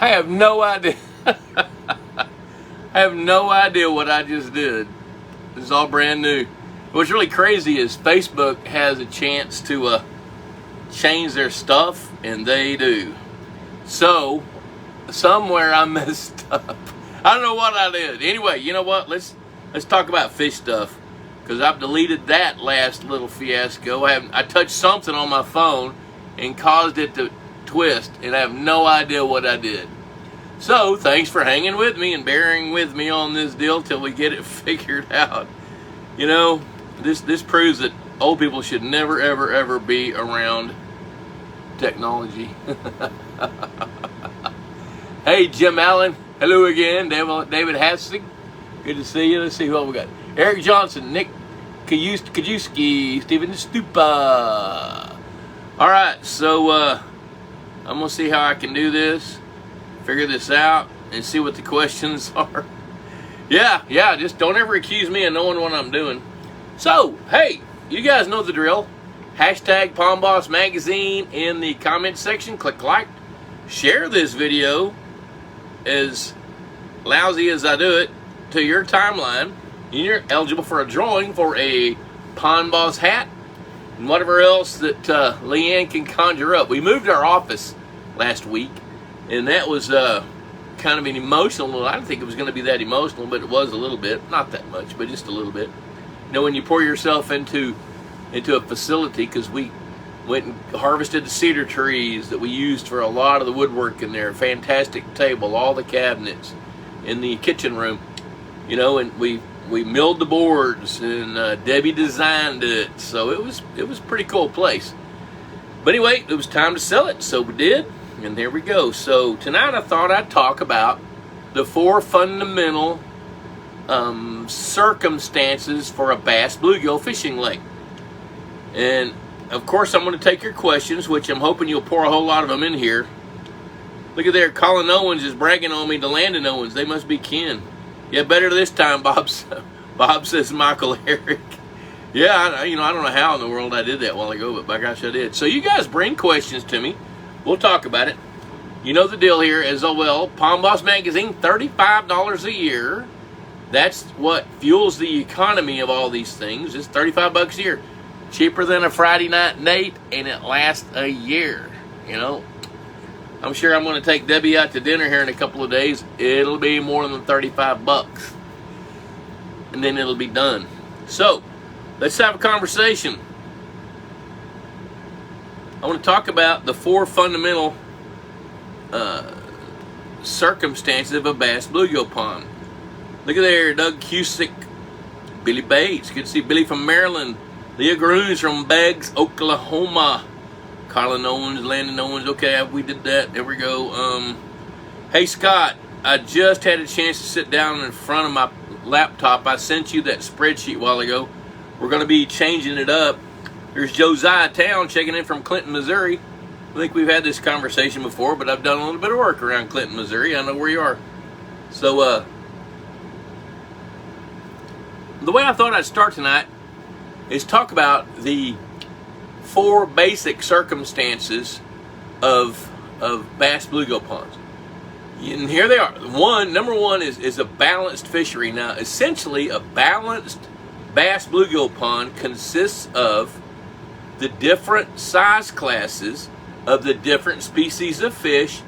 I have no idea. I have no idea what I just did. This is all brand new. What's really crazy is Facebook has a chance to change their stuff, and they do. So, somewhere I messed up. I don't know what I did. Anyway, you know what? Let's talk about fish stuff, because I've deleted that last little fiasco. I touched something on my phone and caused it to twist, and I have no idea what I did. So, thanks for hanging with me and bearing with me on this deal till we get it figured out. You know, this proves that old people should never, ever, ever be around technology. Hey, Jim Allen. Hello again. David Hassig. Good to see you. Let's see what we got. Eric Johnson, Nick Kajewski, Stephen Stupa. All right, so I'm going to see how I can do this, figure this out, and see what the questions are. Yeah, just don't ever accuse me of knowing what I'm doing. So, hey, you guys know the drill. Hashtag Pond Boss Magazine in the comment section. Click like. Share this video, as lousy as I do it, to your timeline. You're eligible for a drawing for a Pond Boss hat and whatever else that Leanne can conjure up. We moved our office last week, and that was kind of an emotional. I didn't think it was going to be that emotional, but it was a little bit. Not that much, but just a little bit. You know, when you pour yourself into a facility, because we went and harvested the cedar trees that we used for a lot of the woodwork in there. Fantastic table, all the cabinets in the kitchen room. You know, and we milled the boards, and Debbie designed it, so it was a pretty cool place. But anyway, it was time to sell it, so we did, and there we go. So tonight I thought I'd talk about the 4 fundamental circumstances for a bass bluegill fishing lake. And of course I'm going to take your questions, which I'm hoping you'll pour a whole lot of them in here. Look at there, Colin Owens is bragging on me to Landon Owens. They must be kin. Yeah, better this time, Bob says Michael Eric. Yeah, I don't know how in the world I did that a while ago, but by gosh, I did. So you guys bring questions to me. We'll talk about it. You know the deal here as well. Pond Boss Magazine, $35 a year. That's what fuels the economy of all these things. It's $35 a year. Cheaper than a Friday night date, and it lasts a year. You know, I'm sure I'm going to take Debbie out to dinner here in a couple of days. It'll be more than $35, and then it'll be done. So, let's have a conversation. I want to talk about the 4 fundamental circumstances of a bass bluegill pond. Look at there, Doug Cusick, Billy Bates. Good to see Billy from Maryland. Leah Groons from Beggs, Oklahoma. Colin Owens, Landon Owens. Okay, we did that. There we go. Hey, Scott, I just had a chance to sit down in front of my laptop. I sent you that spreadsheet a while ago. We're going to be changing it up. There's Josiah Town checking in from Clinton, Missouri. I think we've had this conversation before, but I've done a little bit of work around Clinton, Missouri. I know where you are. So, the way I thought I'd start tonight is talk about the 4 basic circumstances of bass bluegill ponds. And here they are. Number one is a balanced fishery. Now, essentially, a balanced bass bluegill pond consists of the different size classes of the different species of fish,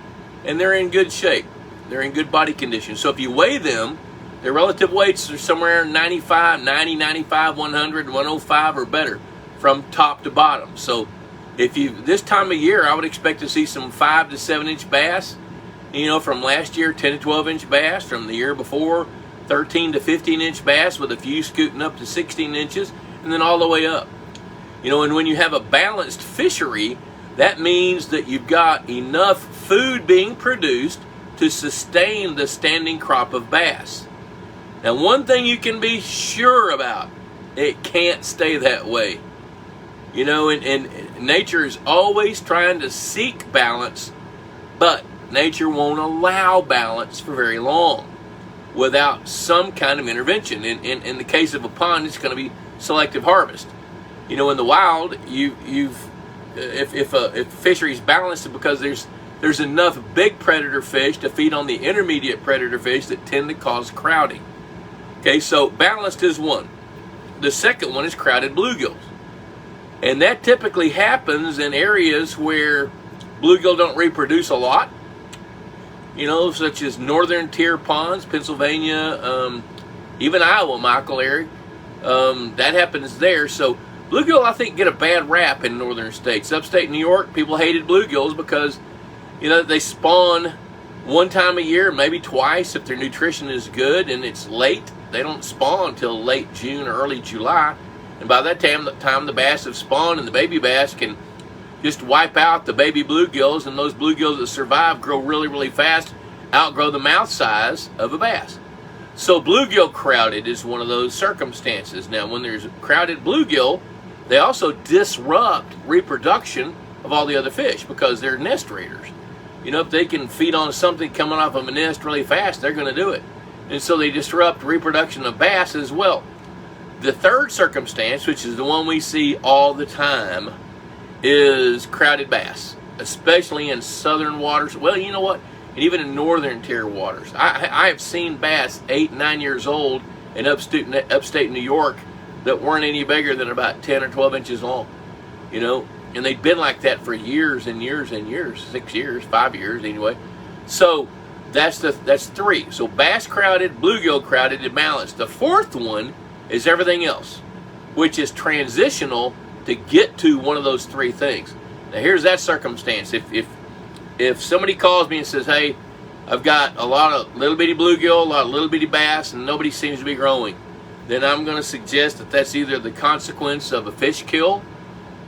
and they're in good shape. They're in good body condition. So if you weigh them, their relative weights are somewhere 95, 100, 105 or better from top to bottom. So this time of year, I would expect to see some 5 to 7 inch bass. You know, from last year, 10 to 12 inch bass. From the year before, 13 to 15 inch bass, with a few scooting up to 16 inches, and then all the way up. You know, and when you have a balanced fishery, that means that you've got enough food being produced to sustain the standing crop of bass. Now, one thing you can be sure about, it can't stay that way. You know, and nature is always trying to seek balance, but nature won't allow balance for very long without some kind of intervention. In the case of a pond, it's going to be selective harvest. You know, in the wild, if a fishery is balanced because there's there's enough big predator fish to feed on the intermediate predator fish that tend to cause crowding. Okay, so balanced is one. The second one is crowded bluegills. And that typically happens in areas where bluegill don't reproduce a lot, such as northern tier ponds, Pennsylvania, even Iowa, Michael, Eric. That happens there. So bluegill, I think, get a bad rap in northern states. Upstate New York, people hated bluegills because, they spawn one time a year, maybe twice if their nutrition is good and it's late. They don't spawn until late June or early July. And by that time the bass have spawned, and the baby bass can just wipe out the baby bluegills, and those bluegills that survive grow really, really fast, outgrow the mouth size of a bass. So bluegill crowded is one of those circumstances. Now, when there's crowded bluegill, they also disrupt reproduction of all the other fish because they're nest raiders. If they can feed on something coming off of a nest really fast, they're going to do it. And so they disrupt reproduction of bass as well. The third circumstance, which is the one we see all the time, is crowded bass, especially in southern waters. Well, you know what? And even in northern tier waters. I have seen bass 8, 9 years old in upstate New York that weren't any bigger than about 10 or 12 inches long. And they'd been like that for years and years and years, 6 years, 5 years anyway. So that's three. So bass crowded, bluegill crowded, and balanced. The fourth one is everything else, which is transitional to get to one of those three things. Now here's that circumstance. If somebody calls me and says, hey, I've got a lot of little bitty bluegill, a lot of little bitty bass, and nobody seems to be growing, then I'm going to suggest that that's either the consequence of a fish kill,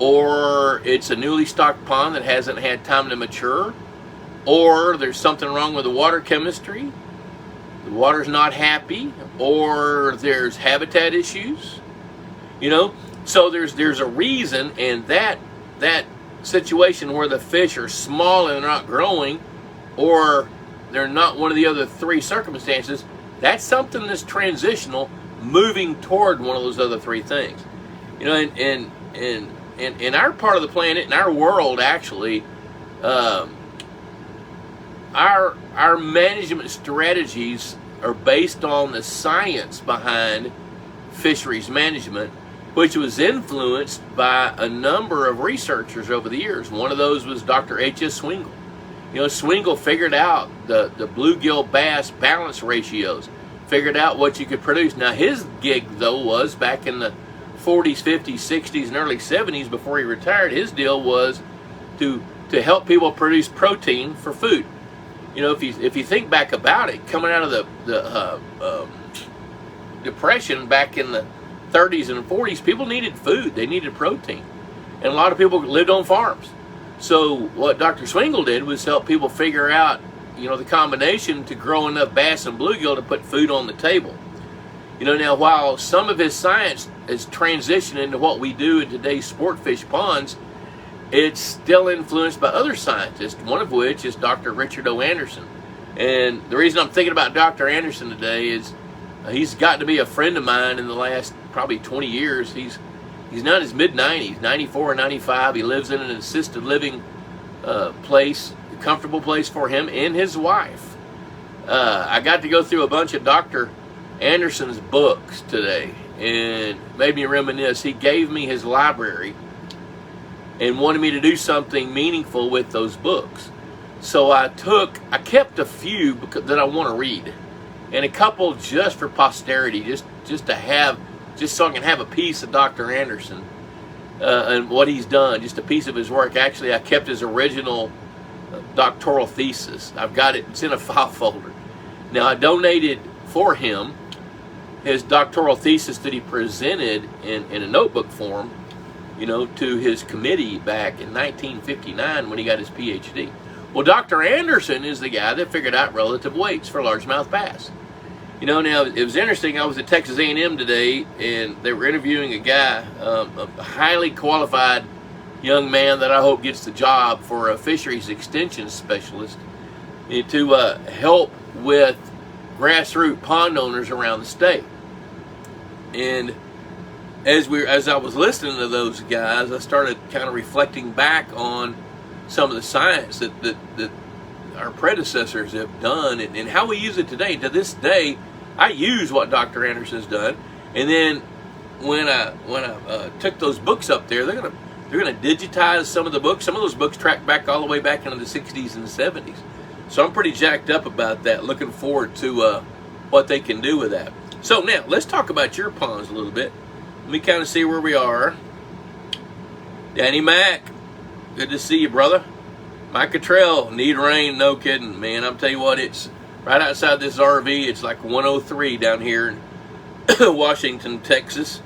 or it's a newly stocked pond that hasn't had time to mature, or there's something wrong with the water chemistry, the water's not happy, or there's habitat issues. So there's a reason, and that situation where the fish are small and they're not growing, or they're not one of the other three circumstances, that's something that's transitional, moving toward one of those other three things. And in our part of the planet, in our world, actually, our management strategies are based on the science behind fisheries management, which was influenced by a number of researchers over the years. One of those was Dr. H.S. Swingle. Swingle figured out the bluegill bass balance ratios, figured out what you could produce. Now, his gig, though, was back in the 40s, 50s, 60s, and early 70s before he retired. His deal was to help people produce protein for food. If you think back about it, coming out of the Depression back in the 30s and 40s, people needed food. They needed protein. And a lot of people lived on farms. So what Dr. Swingle did was help people figure out, the combination to grow enough bass and bluegill to put food on the table. Now, while some of his science has transitioned into what we do in today's sport fish ponds, it's still influenced by other scientists, one of which is Dr. Richard O. Anderson. And the reason I'm thinking about Dr. Anderson today is he's gotten to be a friend of mine in the last probably 20 years. He's now in his mid-90s, 94 or 95. He lives in an assisted living place, a comfortable place for him and his wife. I got to go through a bunch of Dr. Anderson's books today, and made me reminisce. He gave me his library and wanted me to do something meaningful with those books. So I kept a few that I want to read, and a couple just for posterity, just so I can have a piece of Dr. Anderson and what he's done, just a piece of his work. Actually, I kept his original doctoral thesis. I've got it. It's in a file folder. Now, I donated for him his doctoral thesis that he presented in a notebook form, to his committee back in 1959 when he got his PhD. Well, Dr. Anderson is the guy that figured out relative weights for largemouth bass. Now it was interesting. I was at Texas A&M today, and they were interviewing a guy, a highly qualified young man that I hope gets the job for a fisheries extension specialist to help with grassroots pond owners around the state. And as I was listening to those guys, I started kind of reflecting back on some of the science that our predecessors have done, and how we use it today. To this day, I use what Dr. Anderson's done, and then when I took those books up there, they're gonna digitize some of the books. Some of those books track back all the way back into the 60s and 70s. So I'm pretty jacked up about that. Looking forward to what they can do with that. So now let's talk about your ponds a little bit. Let me kind of see where we are. Danny Mac, good to see you, brother. Mike Cottrell, need rain, no kidding, man. I'm telling you what, it's right outside this RV. It's like 103 down here in Washington, Texas.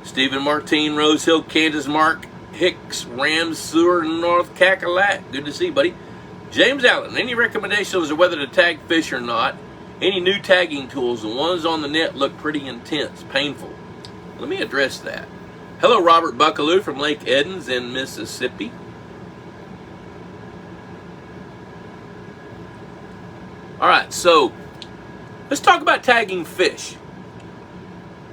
Stephen Martin, Rose Hill, Kansas. Mark Hicks, Rams Sewer, North Cackalack. Good to see you, buddy. James Allen, any recommendations of whether to tag fish or not? Any new tagging tools? The ones on the net look pretty intense, painful. Let me address that. Hello, Robert Buckaloo from Lake Edens in Mississippi. All right, so let's talk about tagging fish.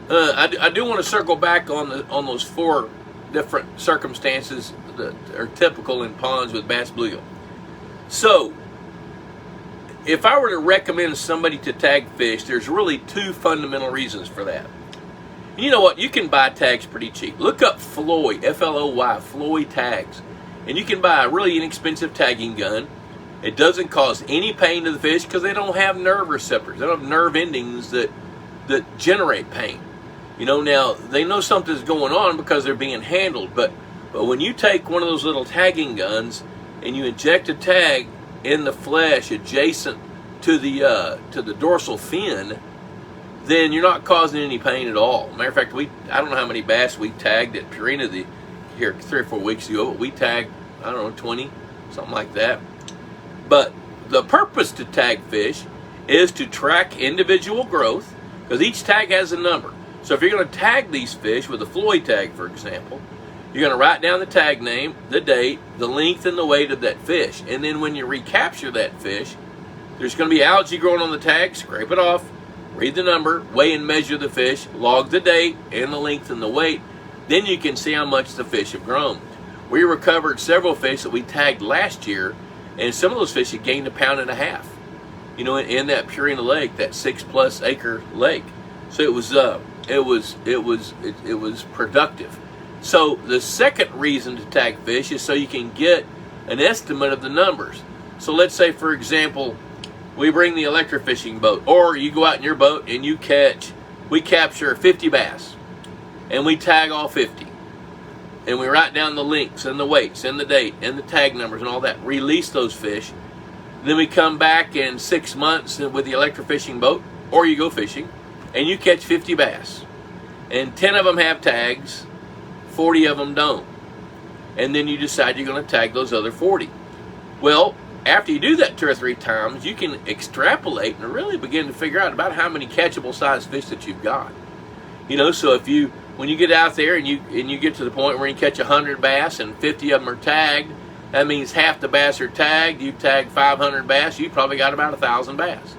I do want to circle back on those 4 different circumstances that are typical in ponds with bass bluegill. So, if I were to recommend somebody to tag fish, there's really 2 fundamental reasons for that. And you know what? You can buy tags pretty cheap. Look up Floyd, F-L-O-Y, Floyd tags. And you can buy a really inexpensive tagging gun. It doesn't cause any pain to the fish because they don't have nerve receptors. They don't have nerve endings that generate pain. You know, now, they know something's going on because they're being handled. But when you take one of those little tagging guns and you inject a tag in the flesh adjacent to the dorsal fin, then you're not causing any pain at all. Matter of fact, I don't know how many bass we tagged at Purina here 3 or 4 weeks ago, but we tagged, I don't know, 20, something like that. But the purpose to tag fish is to track individual growth, because each tag has a number. So if you're going to tag these fish with a Floyd tag, for example, you're going to write down the tag name, the date, the length, and the weight of that fish. And then when you recapture that fish, there's going to be algae growing on the tag. Scrape it off, read the number, weigh and measure the fish, log the date and the length and the weight. Then you can see how much the fish have grown. We recovered several fish that we tagged last year, and some of those fish had gained 1.5 pounds. You know, in that Purina lake, that 6+ acre lake. So it was productive. So the second reason to tag fish is so you can get an estimate of the numbers. So let's say, for example, we bring the electric fishing boat, or you go out in your boat and we capture 50 bass, and we tag all 50. And we write down the lengths and the weights and the date and the tag numbers and all that, release those fish. Then we come back in 6 months with the electric fishing boat, or you go fishing, and you catch 50 bass. And 10 of them have tags, 40 of them don't. And then you decide you're going to tag those other 40. Well, after you do that 2 or 3 times, you can extrapolate and really begin to figure out about how many catchable size fish that you've got. You know, so when you get out there and you get to the point where you catch 100 bass and 50 of them are tagged, that means half the bass are tagged. You've tagged 500 bass, you probably got about 1,000 bass.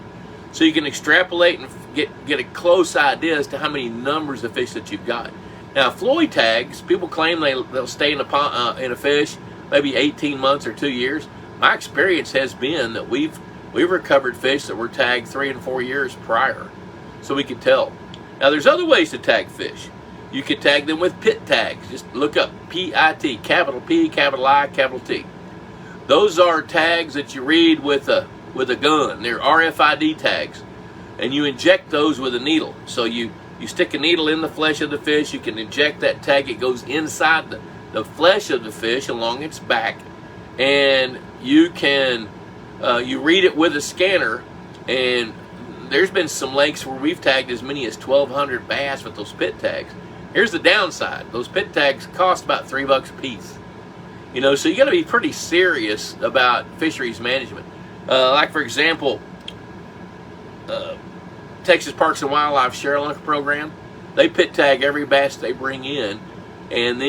So you can extrapolate and get a close idea as to how many numbers of fish that you've got. Now, Floyd tags, people claim they'll stay in a fish maybe 18 months or 2 years. My experience has been that we've recovered fish that were tagged 3 and 4 years prior, so we could tell. Now, there's other ways to tag fish. You could tag them with pit tags. Just look up P-I-T, capital P, capital I, capital T. Those are tags that you read with a gun. They're RFID tags, and you inject those with a needle. So you stick a needle in the flesh of the fish. You can inject that tag. It goes inside the flesh of the fish along its back, and you can you read it with a scanner. And there's been some lakes where we've tagged as many as 1,200 bass with those pit tags. Here's the downside: those pit tags cost about $3 a piece. You know, so you got to be pretty serious about fisheries management. Like, for example, Texas Parks and Wildlife Sherlock program, they pit tag every bass they bring in, and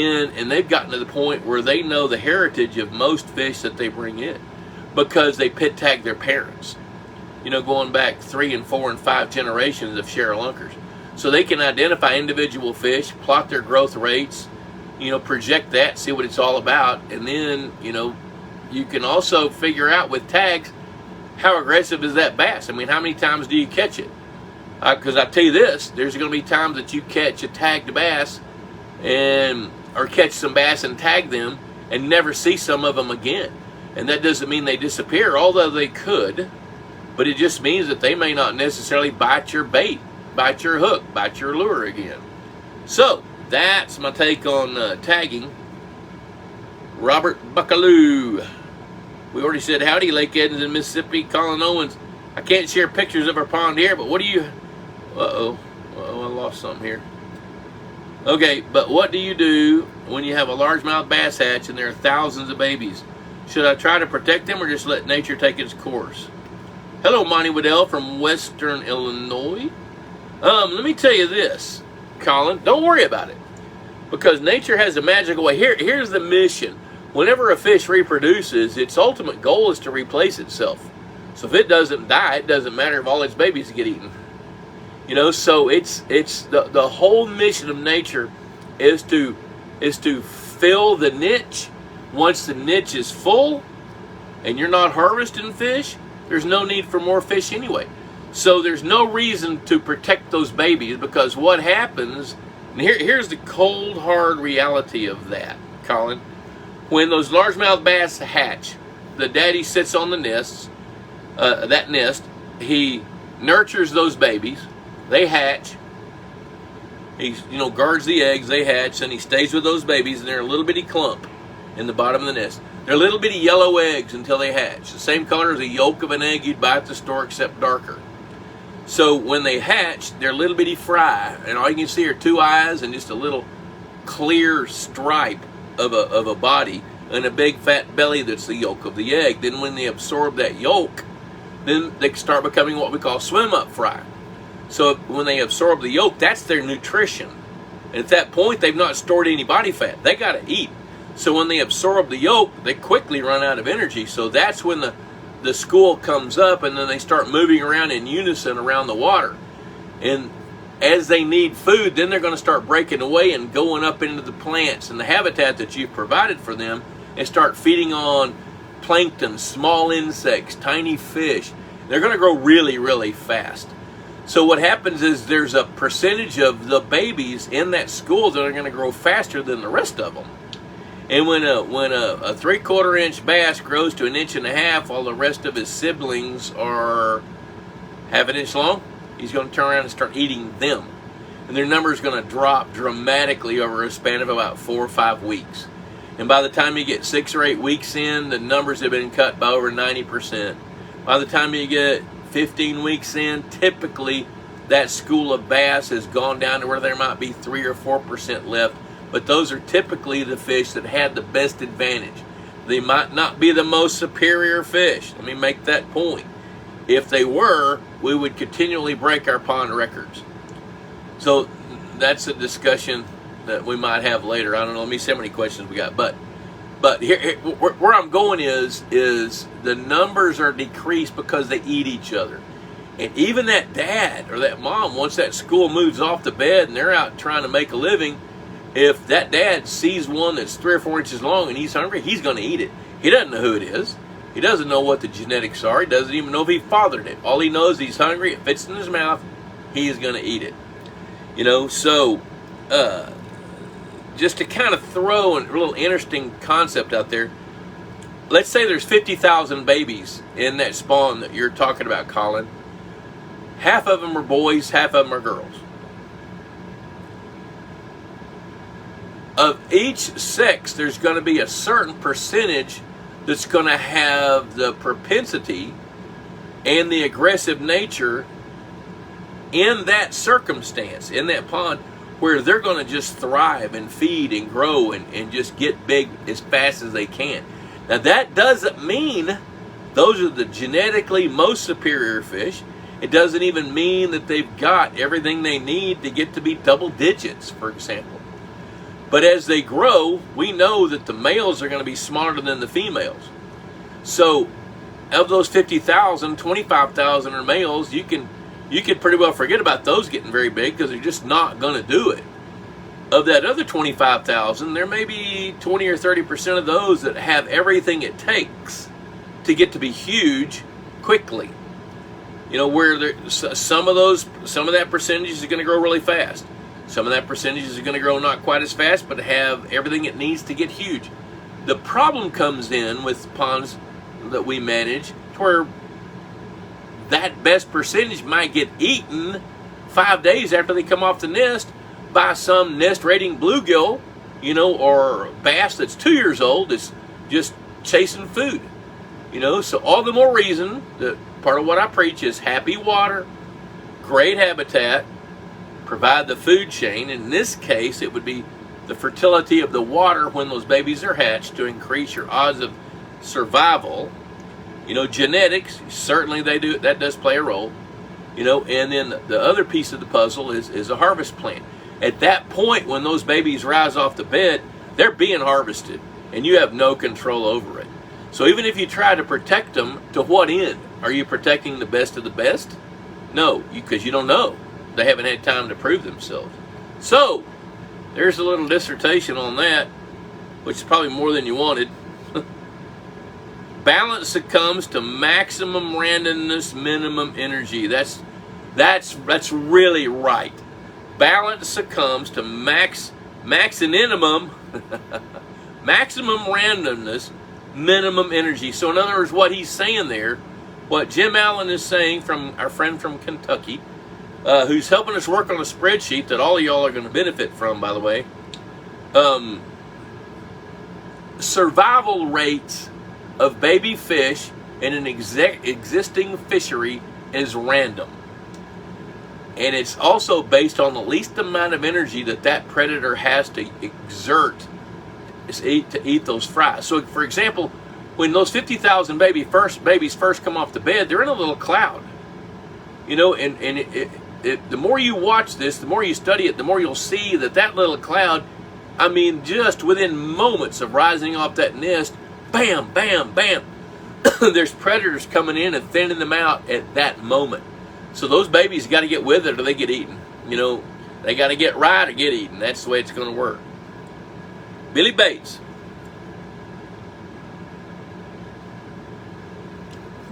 they've gotten to the point where they know the heritage of most fish that they bring in because they pit tag their parents. You know, going back 3 and 4 and 5 generations of Sherlockers. So they can identify individual fish, plot their growth rates, you know, project that, see what it's all about, and then, you know, you can also figure out with tags how aggressive is that bass. I mean, how many times do you catch it? Because I tell you this, there's going to be times that you catch a tagged bass or catch some bass and tag them and never see some of them again. And that doesn't mean they disappear, although they could, but it just means that they may not necessarily bite your bait, bite your hook, bite your lure again. So that's my take on tagging. Robert Buckaloo. We already said howdy, Lake Edens in Mississippi. Colin Owens. I can't share pictures of our pond here, but what do you... Uh-oh, I lost something here. Okay, but what do you do when you have a largemouth bass hatch and there are thousands of babies? Should I try to protect them or just let nature take its course? Hello, Monty Waddell from Western Illinois. Let me tell you this, Colin. Don't worry about it, because nature has a magical way. Here's the mission. Whenever a fish reproduces, its ultimate goal is to replace itself. So if it doesn't die, it doesn't matter if all its babies get eaten. You know, so it's the whole mission of nature is to fill the niche. Once the niche is full and you're not harvesting fish, there's no need for more fish anyway. So there's no reason to protect those babies, because what happens, and here's the cold hard reality of that, Colin. When those largemouth bass hatch, the daddy sits on the nests, that nest, he nurtures those babies. They hatch. He, guards the eggs. They hatch, and he stays with those babies, and they're a little bitty clump in the bottom of the nest. They're little bitty yellow eggs until they hatch. The same color as the yolk of an egg you'd buy at the store, except darker. So when they hatch, they're little bitty fry, and all you can see are two eyes and just a little clear stripe of a body and a big fat belly that's the yolk of the egg. Then when they absorb that yolk, then they start becoming what we call swim-up fry. So when they absorb the yolk, that's their nutrition. And at that point, they've not stored any body fat. They got to eat. So when they absorb the yolk, they quickly run out of energy. So that's when the school comes up, and then they start moving around in unison around the water. And as they need food, then they're going to start breaking away and going up into the plants and the habitat that you've provided for them, and start feeding on plankton, small insects, tiny fish. They're going to grow really, really fast. So what happens is there's a percentage of the babies in that school that are going to grow faster than the rest of them. And when a 3/4 inch bass grows to 1.5 inches, while the rest of his siblings are 1/2 inch long, he's going to turn around and start eating them. And their number is going to drop dramatically over a span of about 4 or 5 weeks. And by the time you get 6 or 8 weeks in, the numbers have been cut by over 90%. By the time you get 15 weeks in, typically that school of bass has gone down to where there might be 3 or 4% left. But those are typically the fish that had the best advantage. They might not be the most superior fish. Let me make that point. If they were, we would continually break our pond records. So that's a discussion that we might have later. I don't know. Let me see how many questions we got. But here where I'm going is the numbers are decreased because they eat each other. And even that dad or that mom, once that school moves off the bed and they're out trying to make a living, if that dad sees one that's 3 or 4 inches long and he's hungry, he's going to eat it. He doesn't know who it is. He doesn't know what the genetics are. He doesn't even know if he fathered it. All he knows, he's hungry. It fits in his mouth. He is going to eat it. So just to kind of throw a little interesting concept out there, let's say there's 50,000 babies in that spawn that you're talking about, Colin. Half of them are boys, half of them are girls. Of each sex, there's going to be a certain percentage that's going to have the propensity and the aggressive nature in that circumstance, in that pond, where they're going to just thrive and feed and grow and just get big as fast as they can. Now, that doesn't mean those are the genetically most superior fish. It doesn't even mean that they've got everything they need to get to be double digits, for example. But as they grow, we know that the males are going to be smarter than the females. So of those 50,000, 25,000 are males. You can pretty well forget about those getting very big because they're just not going to do it. Of that other 25,000, there may be 20 or 30% of those that have everything it takes to get to be huge quickly. You know, where some of that percentage is going to grow really fast. Some of that percentage is going to grow not quite as fast, but have everything it needs to get huge. The problem comes in with ponds that we manage, to where that best percentage might get eaten 5 days after they come off the nest by some nest raiding bluegill, you know, or bass that's 2 years old that's just chasing food. You know, so all the more reason that part of what I preach is happy water, great habitat, provide the food chain. In this case, it would be the fertility of the water when those babies are hatched to increase your odds of survival. You know, genetics, certainly that does play a role. You know, and then the other piece of the puzzle is a harvest plan. At that point, when those babies rise off the bed, they're being harvested, and you have no control over it. So even if you try to protect them, to what end? Are you protecting the best of the best? No, because you don't know. They haven't had time to prove themselves. So there's a little dissertation on that, which is probably more than you wanted. Balance succumbs to maximum randomness, minimum energy. That's really right. Balance succumbs to maximum randomness, minimum energy. So in other words, what he's saying there, what Jim Allen is saying, from our friend from Kentucky, who's helping us work on a spreadsheet that all of y'all are going to benefit from, by the way. Survival rates of baby fish in an existing fishery is random. And it's also based on the least amount of energy that predator has to exert to eat those fry. So, for example, when those 50,000 babies first come off the bed, they're in a little cloud. You know, and the more you watch this, the more you study it, the more you'll see that little cloud, I mean, just within moments of rising off that nest, bam, bam, bam, there's predators coming in and thinning them out at that moment. So those babies got to get with it or they get eaten. You know, they got to get right or get eaten. That's the way it's going to work. Billy Bates.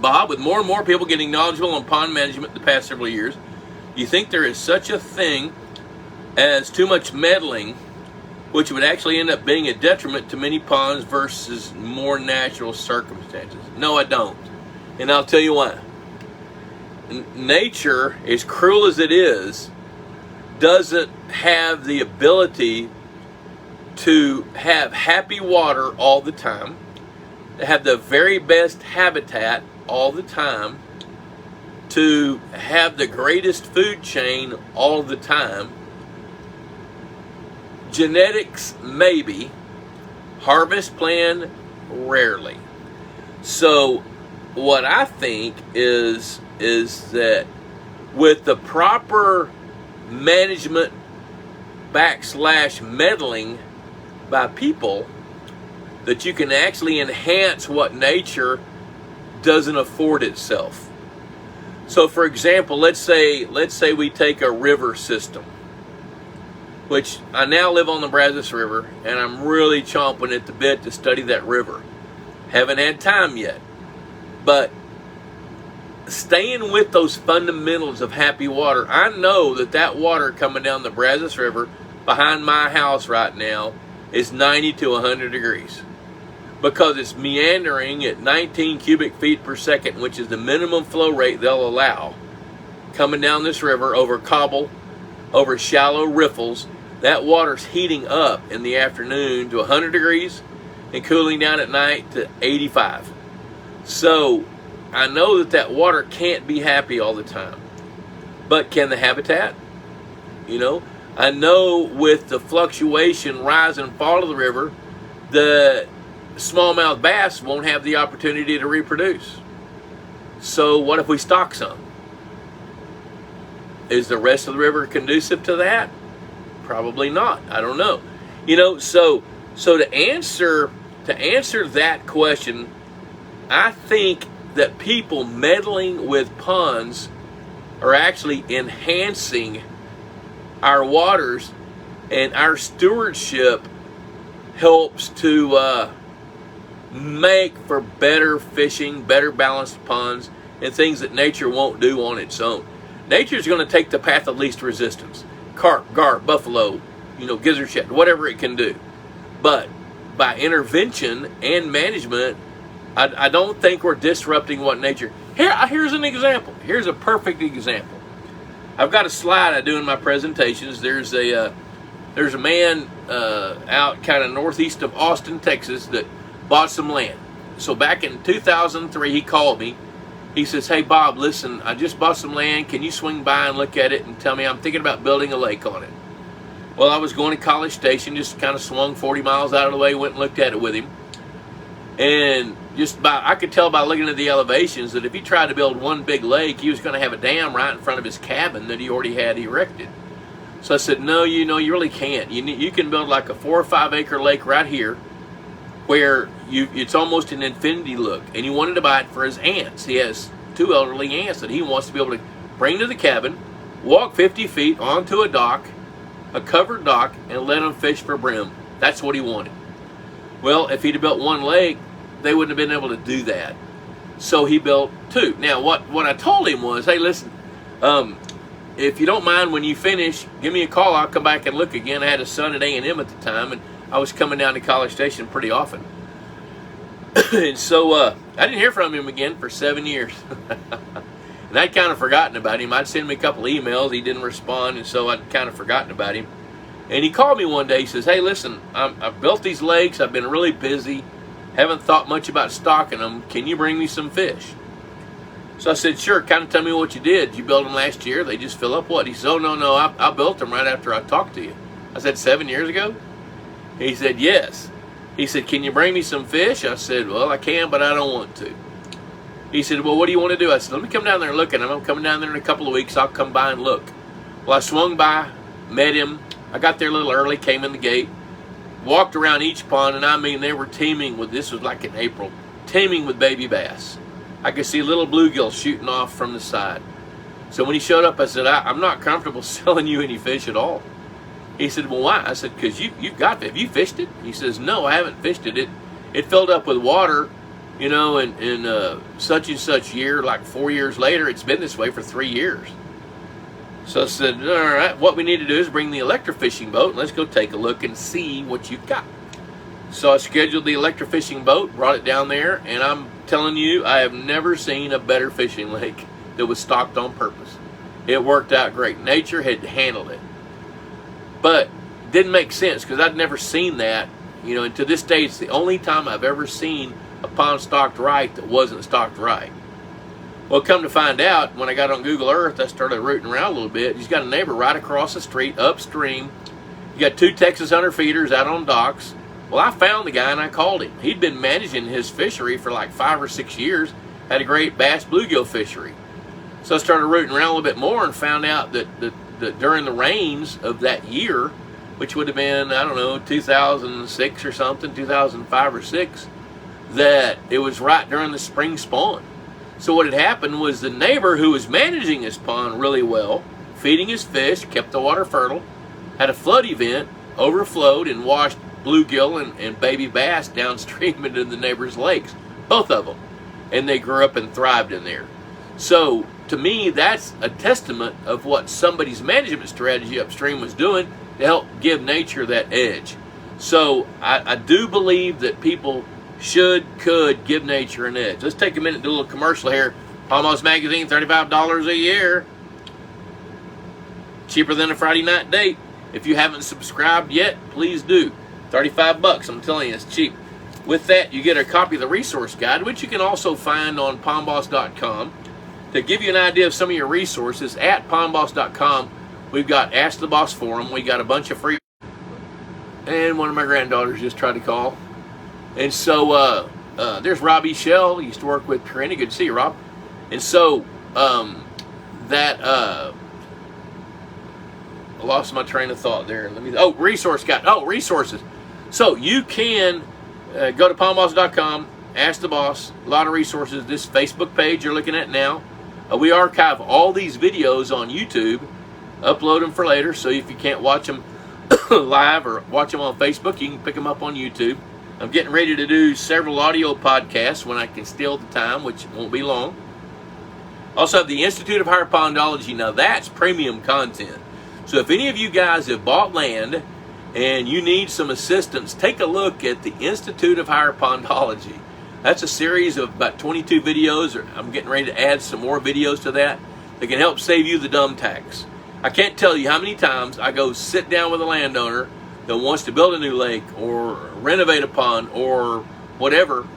Bob, with more and more people getting knowledgeable on pond management the past several years, do you think there is such a thing as too much meddling, which would actually end up being a detriment to many ponds versus more natural circumstances? No, I don't. And I'll tell you why. Nature, as cruel as it is, doesn't have the ability to have happy water all the time, to have the very best habitat all the time, to have the greatest food chain all the time. Genetics, maybe. Harvest plan, rarely. So what I think is that with the proper management / meddling by people, that you can actually enhance what nature doesn't afford itself. So for example, let's say we take a river system, which I now live on the Brazos River, and I'm really chomping at the bit to study that river. Haven't had time yet. But staying with those fundamentals of happy water, I know that water coming down the Brazos River behind my house right now is 90 to 100 degrees. Because it's meandering at 19 cubic feet per second, which is the minimum flow rate they'll allow. Coming down this river over cobble, over shallow riffles, that water's heating up in the afternoon to 100 degrees and cooling down at night to 85. So I know that water can't be happy all the time. But can the habitat? You know, I know with the fluctuation, rise and fall of the river, the smallmouth bass won't have the opportunity to reproduce. So what if we stock some? Is the rest of the river conducive to that? Probably not. I don't know. You know, so to answer that question, I think that people meddling with ponds are actually enhancing our waters And our stewardship helps to make for better fishing, better balanced ponds, and things that nature won't do on its own. Nature's going to take the path of least resistance. Carp, garp, buffalo, gizzard shad, whatever it can do. But by intervention and management, I don't think we're disrupting what nature... Here's an example. Here's a perfect example. I've got a slide I do in my presentations. There's a man out kind of northeast of Austin, Texas, that bought some land. So back in 2003, he called me. He says, "Hey Bob, listen, I just bought some land. Can you swing by and look at it and tell me? I'm thinking about building a lake on it." Well, I was going to College Station, just kind of swung 40 miles out of the way, went and looked at it with him. And I could tell by looking at the elevations that if he tried to build one big lake, he was going to have a dam right in front of his cabin that he already had erected. So I said, "No, you really can't. You can build like a 4 or 5 acre lake right here, where it's almost an infinity look." And he wanted to buy it for his aunts. He has 2 elderly aunts that he wants to be able to bring to the cabin, walk 50 feet onto a dock, a covered dock, and let them fish for brim. That's what he wanted. Well, if he'd have built one lake, they wouldn't have been able to do that. So he built 2. Now, what I told him was, "Hey, listen, if you don't mind, when you finish, give me a call. I'll come back and look again." I had a son at A&M at the time, and I was coming down to College Station pretty often. And so I didn't hear from him again for 7 years. And I'd kind of forgotten about him. I'd send him a couple emails. He didn't respond, and so I'd kind of forgotten about him. And he called me one day. He says, "Hey, listen, I've built these lakes. I've been really busy. Haven't thought much about stocking them. Can you bring me some fish?" So I said, "Sure. Kind of tell me what you did. Did you build them last year? They just fill up what?" He said, "Oh, no, I built them right after I talked to you." I said, 7 years ago? He said, "Yes." He said, "Can you bring me some fish?" I said, "Well, I can, but I don't want to." He said, "Well, what do you want to do?" I said, "Let me come down there and look at them. I'm coming down there in a couple of weeks. I'll come by and look." Well, I swung by, met him. I got there a little early, came in the gate, walked around each pond, and I mean, they were teeming with, this was like in April, teeming with baby bass. I could see little bluegills shooting off from the side. So when he showed up, I said, I'm not comfortable selling you any fish at all." He said, "Well, why?" I said, "Because you've got it. Have you fished it?" He says, "No, I haven't fished it. It filled up with water, in such and such year, like 4 years later. It's been this way for 3 years." So I said, "All right, what we need to do is bring the electrofishing boat, and let's go take a look and see what you've got." So I scheduled the electrofishing boat, brought it down there, and I'm telling you, I have never seen a better fishing lake that was stocked on purpose. It worked out great. Nature had handled it. But it didn't make sense because I'd never seen that. And to this day, it's the only time I've ever seen a pond stocked right that wasn't stocked right. Well, come to find out, when I got on Google Earth, I started rooting around a little bit. He's got a neighbor right across the street, upstream. You got 2 Texas hunter feeders out on docks. Well, I found the guy and I called him. He'd been managing his fishery for like 5 or 6 years, had a great bass bluegill fishery. So I started rooting around a little bit more and found out that during the rains of that year, which would have been, 2006 or something, 2005 or 6, that it was right during the spring spawn. So what had happened was the neighbor who was managing his pond really well, feeding his fish, kept the water fertile, had a flood event, overflowed and washed bluegill and baby bass downstream into the neighbor's lakes, both of them. And they grew up and thrived in there. So to me, that's a testament of what somebody's management strategy upstream was doing to help give nature that edge. So I do believe that people could give nature an edge. Let's take a minute and do a little commercial here. Palmos Magazine, $35 a year. Cheaper than a Friday night date. If you haven't subscribed yet, please do. $35, I'm telling you, it's cheap. With that, you get a copy of the resource guide, which you can also find on pondboss.com. To give you an idea of some of your resources, at pondboss.com, we've got Ask the Boss Forum. We got a bunch of free... And one of my granddaughters just tried to call. And so, there's Robbie Shell. He used to work with Corinne. Good to see you, Rob. And so, I lost my train of thought there. Resource guide. Resources. So, you can go to pondboss.com, Ask the Boss, a lot of resources. This Facebook page you're looking at now. We archive all these videos on YouTube, upload them for later, so if you can't watch them live or watch them on Facebook. You can pick them up on YouTube. I'm getting ready to do several audio podcasts when I can steal the time, which won't be long. Also have the Institute of Higher Pondology. Now that's premium content. So if any of you guys have bought land and you need some assistance, take a look at the Institute of Higher Pondology. That's a series of about 22 videos. I'm getting ready to add some more videos to that can help save you the dumb tax. I can't tell you how many times I go sit down with a landowner that wants to build a new lake or renovate a pond or whatever,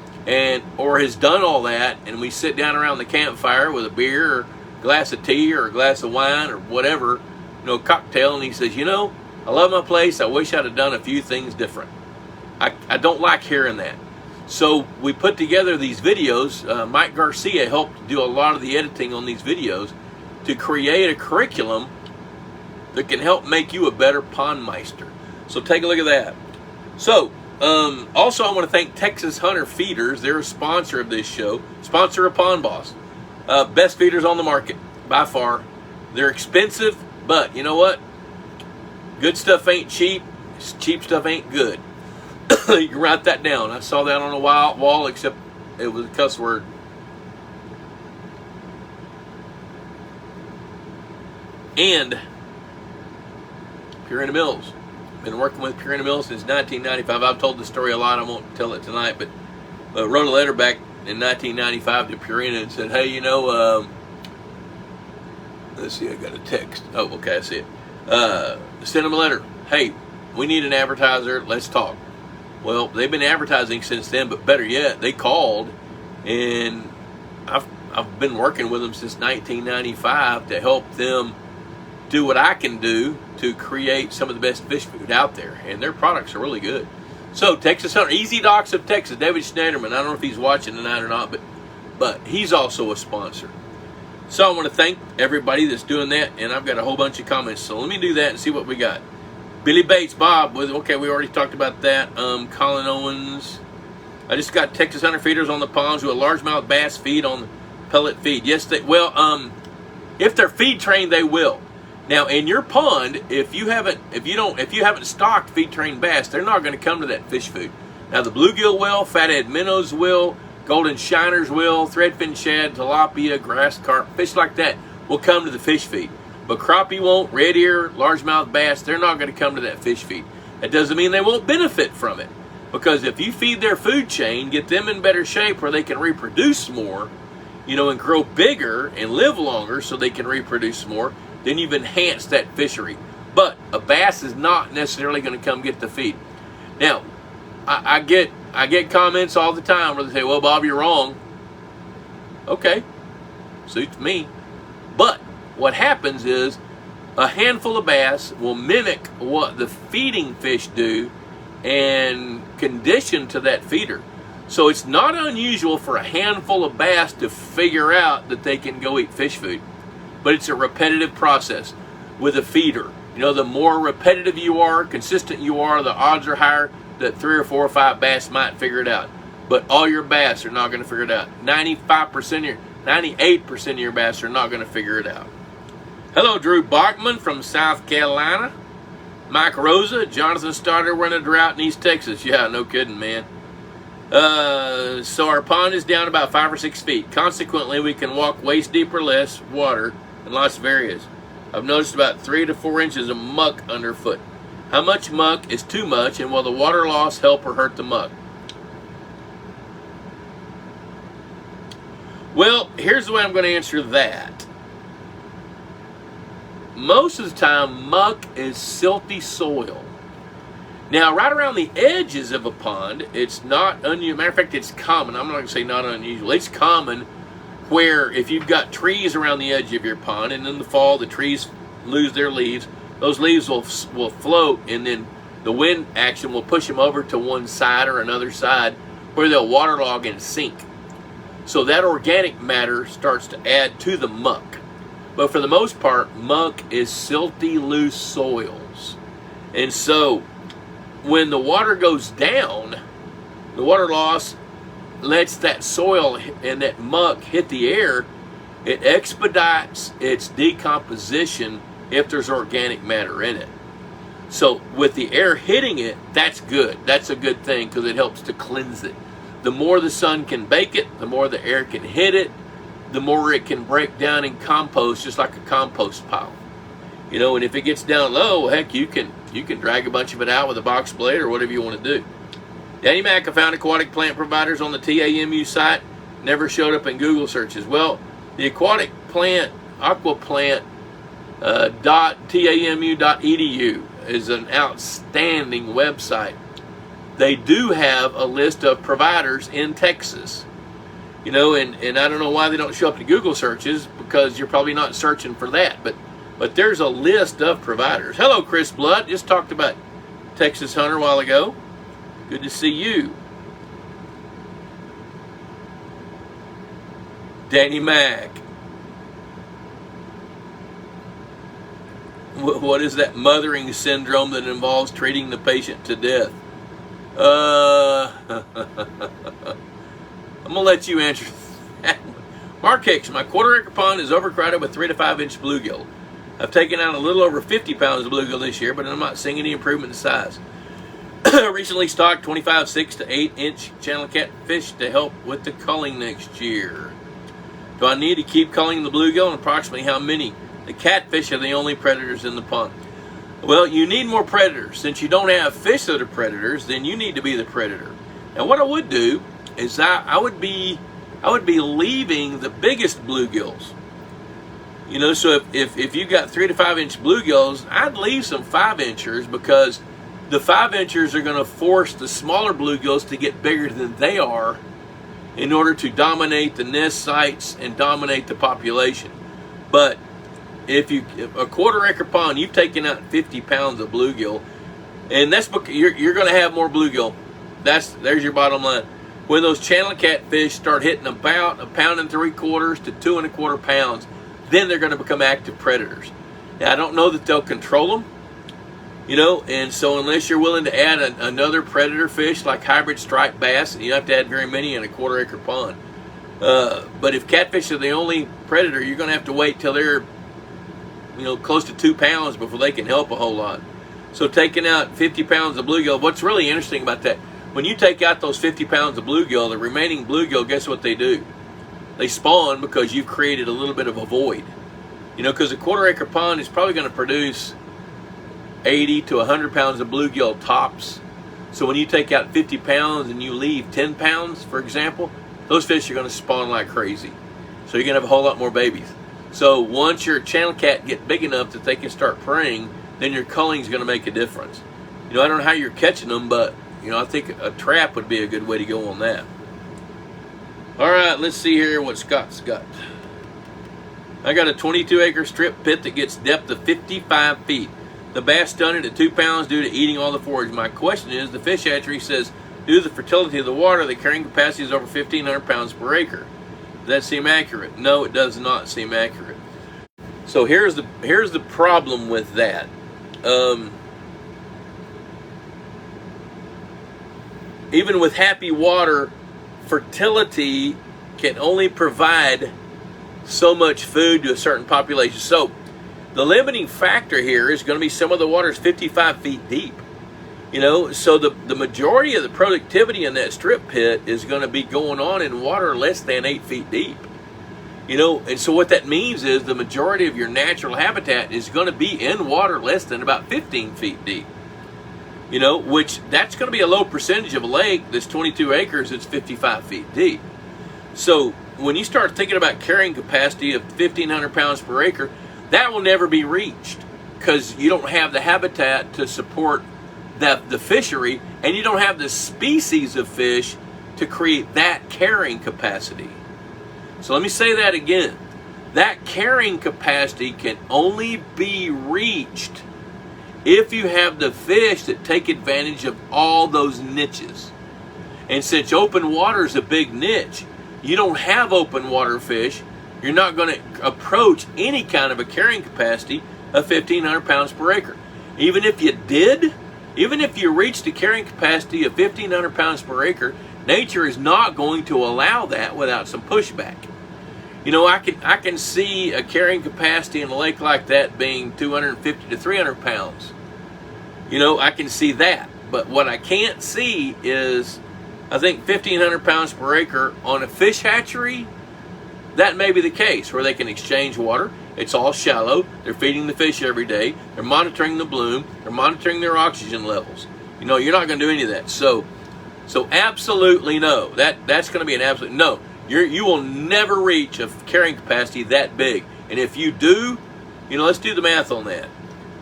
or has done all that, and we sit down around the campfire with a beer or a glass of tea or a glass of wine or whatever, cocktail, and he says, I love my place. I wish I'd have done a few things different. I don't like hearing that. So we put together these videos. Mike Garcia helped do a lot of the editing on these videos to create a curriculum that can help make you a better pondmeister. So take a look at that. So also I want to thank Texas Hunter Feeders. They're a sponsor of this show, sponsor of Pond Boss. Best feeders on the market by far. They're expensive, but you know what? Good stuff ain't cheap. Cheap stuff ain't good. You can write that down. I saw that on a wall, except it was a cuss word. And Purina Mills. Been working with Purina Mills since 1995. I've told the story a lot. I won't tell it tonight, but wrote a letter back in 1995 to Purina and said, hey, let's see, I got a text. Oh, okay, I see it. Send them a letter. Hey, we need an advertiser. Let's talk. Well, they've been advertising since then, but better yet, they called, and I've been working with them since 1995 to help them do what I can do to create some of the best fish food out there, and their products are really good. So, Texas Hunter, Easy Docks of Texas, David Schneiderman. I don't know if he's watching tonight or not, but he's also a sponsor. So, I want to thank everybody that's doing that, and I've got a whole bunch of comments. So, let me do that and see what we got. Billy Bates, Bob, okay, we already talked about that. Colin Owens. I just got Texas Hunter Feeders on the ponds with a largemouth bass feed on the pellet feed. Yes, if they're feed trained, they will. Now, in your pond, if you haven't stocked feed trained bass, they're not going to come to that fish food. Now, the bluegill will, fathead minnows will, golden shiners will, threadfin shad, tilapia, grass carp, fish like that will come to the fish feed. But crappie won't, red ear, largemouth bass, they're not going to come to that fish feed. That doesn't mean they won't benefit from it. Because if you feed their food chain, get them in better shape where they can reproduce more, and grow bigger and live longer so they can reproduce more, then you've enhanced that fishery. But a bass is not necessarily going to come get the feed. Now, I get comments all the time where they say, well, Bob, you're wrong. Okay, suits me. But what happens is a handful of bass will mimic what the feeding fish do and condition to that feeder. So it's not unusual for a handful of bass to figure out that they can go eat fish food. But it's a repetitive process with a feeder. The more repetitive you are, consistent you are, the odds are higher that 3 or 4 or 5 bass might figure it out. But all your bass are not going to figure it out. 98% of your bass are not going to figure it out. Hello, Drew Bachman from South Carolina. Mike Rosa, Jonathan Stoddard, we're in a drought in East Texas. Yeah, no kidding, man. So our pond is down about 5 or 6 feet. Consequently, we can walk waist deep or less water in lots of areas. I've noticed about 3 to 4 inches of muck underfoot. How much muck is too much, and will the water loss help or hurt the muck? Well, here's the way I'm going to answer that. Most of the time, muck is silty soil. Now, right around the edges of a pond, it's not unusual. Matter of fact, it's common. I'm not going to say not unusual. It's common where if you've got trees around the edge of your pond, and in the fall the trees lose their leaves, those leaves will float, and then the wind action will push them over to one side or another side where they'll waterlog and sink. So that organic matter starts to add to the muck. But for the most part, muck is silty, loose soils. And so when the water goes down, the water loss lets that soil and that muck hit the air. It expedites its decomposition if there's organic matter in it. So with the air hitting it, that's good. That's a good thing because it helps to cleanse it. The more the sun can bake it, the more the air can hit it, the more it can break down in compost, just like a compost pile. You know, and if it gets down low, heck, you can drag a bunch of it out with a box blade or whatever you want to do. Danny Mac, I found aquatic plant providers on the TAMU site, never showed up in Google searches. Well, the aquatic plant, aquaplant, .tamu.edu is an outstanding website. They do have a list of providers in Texas. You know, and I don't know why they don't show up to Google searches, because you're probably not searching for that. But there's a list of providers. Hello, Chris Blood. Just talked about Texas Hunter a while ago. Good to see you. Danny Mac. What is that mothering syndrome that involves treating the patient to death? I'm going to let you answer that one. Mark Hicks, my quarter-acre pond is overcrowded with 3 to 5 inch bluegill. I've taken out a little over 50 pounds of bluegill this year, but I'm not seeing any improvement in size. Recently stocked 25 6 to 8 inch channel catfish to help with the culling next year. Do I need to keep culling the bluegill, and approximately how many? The catfish are the only predators in the pond. Well, you need more predators. Since you don't have fish that are predators, then you need to be the predator. Now, what I would do is I would be leaving the biggest bluegills. You know, so if you got 3 to 5 inch bluegills, I'd leave some 5 inchers, because the 5 inchers are going to force the smaller bluegills to get bigger than they are in order to dominate the nest sites and dominate the population. But if a quarter-acre pond, you've taken out 50 pounds of bluegill, and that's because you're going to have more bluegill. There's your bottom line. When those channel catfish start hitting about 1 3/4 pounds to 2 1/4 pounds, then they're going to become active predators. Now, I don't know that they'll control them, you know, and so unless you're willing to add another predator fish like hybrid striped bass, you don't have to add very many in a quarter-acre pond. But if catfish are the only predator, you're going to have to wait till they're, you know, close to 2 pounds before they can help a whole lot. So taking out 50 pounds of bluegill, what's really interesting about that, when you take out those 50 pounds of bluegill, the remaining bluegill, guess what they do? They spawn, because you've created a little bit of a void. You know, because a quarter-acre pond is probably going to produce 80 to 100 pounds of bluegill tops. So when you take out 50 pounds and you leave 10 pounds, for example, those fish are going to spawn like crazy. So you're going to have a whole lot more babies. So once your channel cat get big enough that they can start preying, then your culling is going to make a difference. You know, I don't know how you're catching them, but, you know, I think a trap would be a good way to go on that. All right, let's see here what Scott's got. I got a 22-acre strip pit that gets depth of 55 feet. The bass stunted at 2 pounds due to eating all the forage. My question is, the fish hatchery says due to the fertility of the water, the carrying capacity is over 1,500 pounds per acre. Does that seem accurate? No, it does not seem accurate. So here's the problem with that. Even with happy water, fertility can only provide so much food to a certain population. So the limiting factor here is going to be some of the water is 55 feet deep. You know, so the majority of the productivity in that strip pit is going to be going on in water less than 8 feet deep. You know, and so what that means is the majority of your natural habitat is going to be in water less than about 15 feet deep. You know, which that's going to be a low percentage of a lake that's 22 acres, it's 55 feet deep. So when you start thinking about carrying capacity of 1,500 pounds per acre, that will never be reached, because you don't have the habitat to support the fishery, and you don't have the species of fish to create that carrying capacity. So let me say that again. That carrying capacity can only be reached if you have the fish that take advantage of all those niches. And since open water is a big niche, you don't have open water fish, you're not going to approach any kind of a carrying capacity of 1,500 pounds per acre. Even if you did, even if you reached a carrying capacity of 1,500 pounds per acre, nature is not going to allow that without some pushback. You know, I can see a carrying capacity in a lake like that being 250 to 300 pounds. You know, I can see that. But what I can't see is, I think 1,500 pounds per acre on a fish hatchery, that may be the case, where they can exchange water. It's all shallow. They're feeding the fish every day. They're monitoring the bloom. They're monitoring their oxygen levels. You know, you're not going to do any of that. So absolutely no. That's going to be an absolute no. You will never reach a carrying capacity that big. And if you do, you know, let's do the math on that.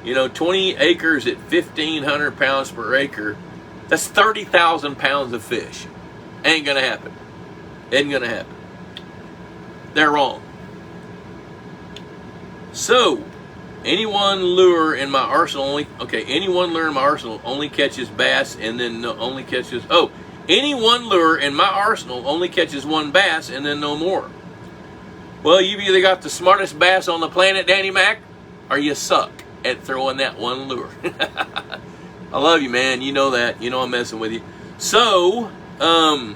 You know, 20 acres at 1,500 pounds per acre, that's 30,000 pounds of fish. Ain't going to happen. Ain't going to happen. They're wrong. So, any one lure in my arsenal only catches bass and then only catches, any one lure in my arsenal only catches one bass and then no more. Well, you've either got the smartest bass on the planet, Danny Mac, or you suck at throwing that one lure. I love you, man. You know that. You know I'm messing with you. So, I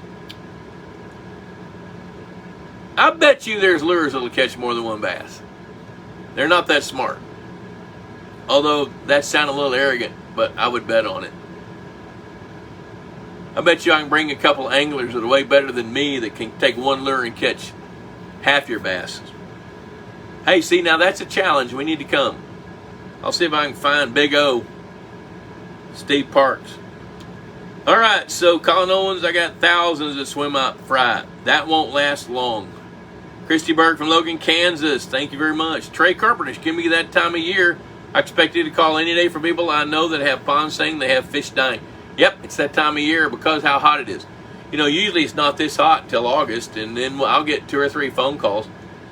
bet you there's lures that'll catch more than one bass. They're not that smart. Although that sounded a little arrogant, but I would bet on it. I bet you I can bring a couple anglers that are way better than me that can take one lure and catch half your bass. Hey, see, now that's a challenge. We need to come. I'll see if I can find Big O, Steve Parks. All right, so Colin Owens, I got thousands that swim out fry. That won't last long. Christy Berg from Logan, Kansas. Thank you very much. Trey Carpenter, give me that time of year. I expect you to call any day for people I know that have ponds saying they have fish dying. Yep, it's that time of year because how hot it is. You know, usually it's not this hot until August, and then I'll get 2 or 3 phone calls.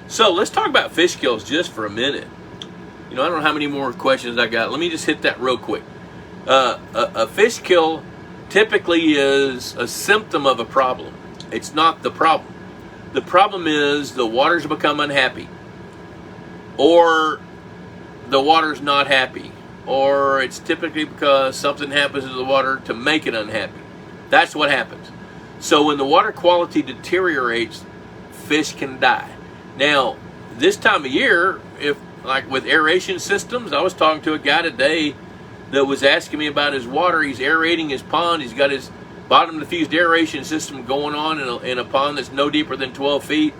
So let's talk about fish kills just for a minute. You know, I don't know how many more questions I got. Let me just hit that real quick. A fish kill typically is a symptom of a problem. It's not the problem. The problem is the water's become unhappy, or the water's not happy, or it's typically because something happens to the water to make it unhappy. That's what happens. So when the water quality deteriorates, fish can die. Now, this time of year, if like with aeration systems, I was talking to a guy today that was asking me about his water. He's aerating his pond. He's got his bottom diffused aeration system going on in a pond that's no deeper than 12 feet.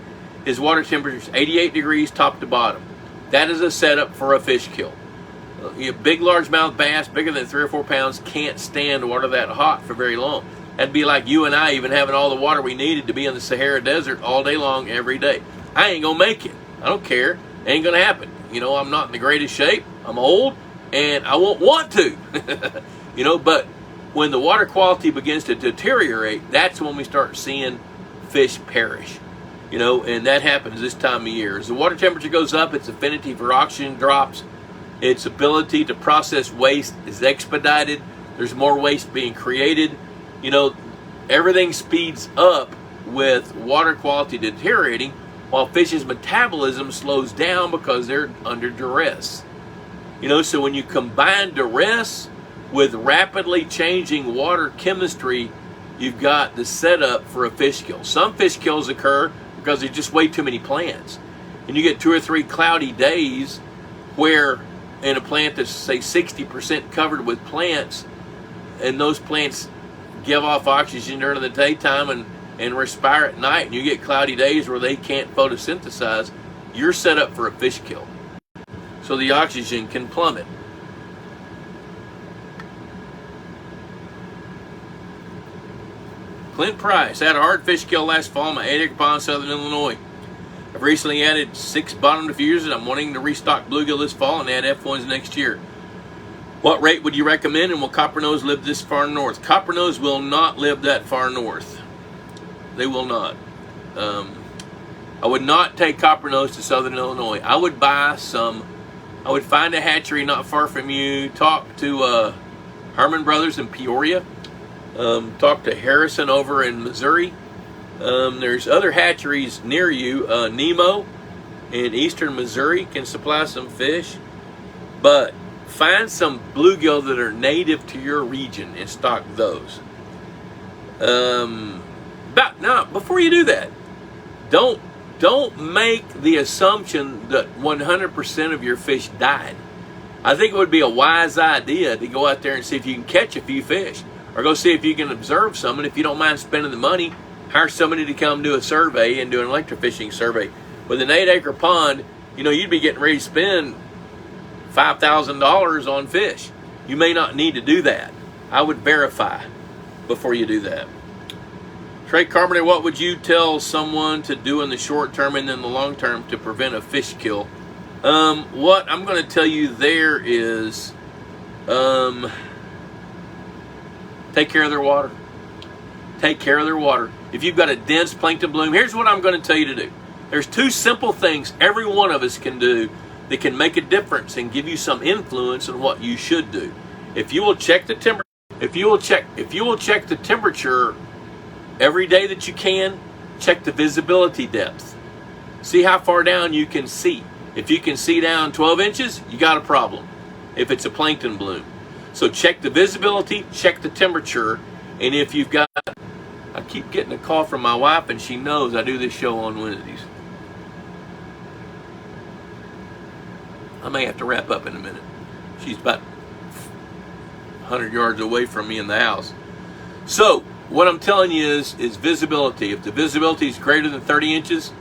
His water temperature is 88 degrees top to bottom. That is a setup for a fish kill. Big largemouth bass, bigger than 3 or 4 pounds, can't stand water that hot for very long. That'd be like you and I even having all the water we needed to be in the Sahara Desert all day long, every day. I ain't gonna make it. I don't care. It ain't gonna happen. You know, I'm not in the greatest shape. I'm old, and I won't want to. You know, but when the water quality begins to deteriorate, that's when we start seeing fish perish. You know, and that happens this time of year. As the water temperature goes up, its affinity for oxygen drops. Its ability to process waste is expedited. There's more waste being created. You know, everything speeds up with water quality deteriorating, while fish's metabolism slows down because they're under duress. You know, so when you combine duress with rapidly changing water chemistry, you've got the setup for a fish kill. Some fish kills occur because there's just way too many plants. And you get 2 or 3 cloudy days where in a plant that's, say, 60% covered with plants, and those plants give off oxygen during the daytime and respire at night, and you get cloudy days where they can't photosynthesize, you're set up for a fish kill. So the oxygen can plummet. Clint Price, had a hard fish kill last fall in my 8-acre pond in southern Illinois. I've recently added 6 bottom diffusers, and I'm wanting to restock bluegill this fall and add F1s next year. What rate would you recommend, and will copper-nose live this far north? Copper-nose will not live that far north. They will not. I would not take copper-nose to southern Illinois. I would find a hatchery not far from you, talk to Herman Brothers in Peoria, talk to Harrison over in Missouri. There's other hatcheries near you. Nemo in eastern Missouri can supply some fish, but find some bluegill that are native to your region and stock those. Now, before you do that, don't make the assumption that 100% of your fish died. I think it would be a wise idea to go out there and see if you can catch a few fish, or go see if you can observe some. And if you don't mind spending the money, hire somebody to come do a survey and do an electrofishing survey. With an 8-acre pond, you know, you'd be getting ready to spend $5,000 on fish. You may not need to do that. I would verify before you do that. Trey Carpenter, what would you tell someone to do in the short term and in the long term to prevent a fish kill? What I'm going to tell you there is take care of their water. Take care of their water. If you've got a dense plankton bloom, here's what I'm going to tell you to do. There's 2 simple things every one of us can do that can make a difference and give you some influence on what you should do. If you will check the temperature, if you will check the temperature every day that you can, check the visibility depth. See how far down you can see. If you can see down 12 inches, you got a problem if it's a plankton bloom. So check the visibility, check the temperature, and if you've got, I keep getting a call from my wife and she knows I do this show on Wednesdays. I may have to wrap up in a minute. She's about 100 yards away from me in the house. So what I'm telling you is visibility. If the visibility is greater than 30 inches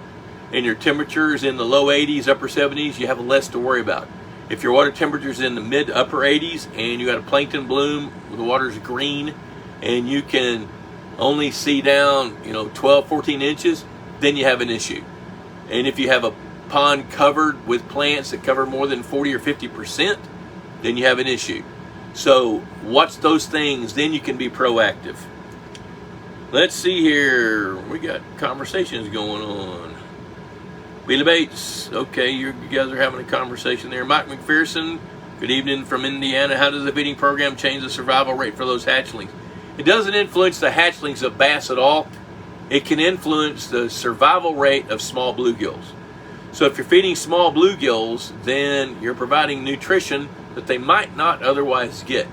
and your temperature is in the low 80s, upper 70s, you have less to worry about. If your water temperature is in the mid to upper 80s and you got a plankton bloom, the water's green, and you can only see down, 12, 14 inches, then you have an issue. And if you have a pond covered with plants that cover more than 40 or 50%, then you have an issue. So watch those things, then you can be proactive. Let's see here. We got conversations going on. Billy Bates, okay, you guys are having a conversation there. Mike McPherson, good evening from Indiana. How does the feeding program change the survival rate for those hatchlings? It doesn't influence the hatchlings of bass at all. It can influence the survival rate of small bluegills. So if you're feeding small bluegills, then you're providing nutrition that they might not otherwise get.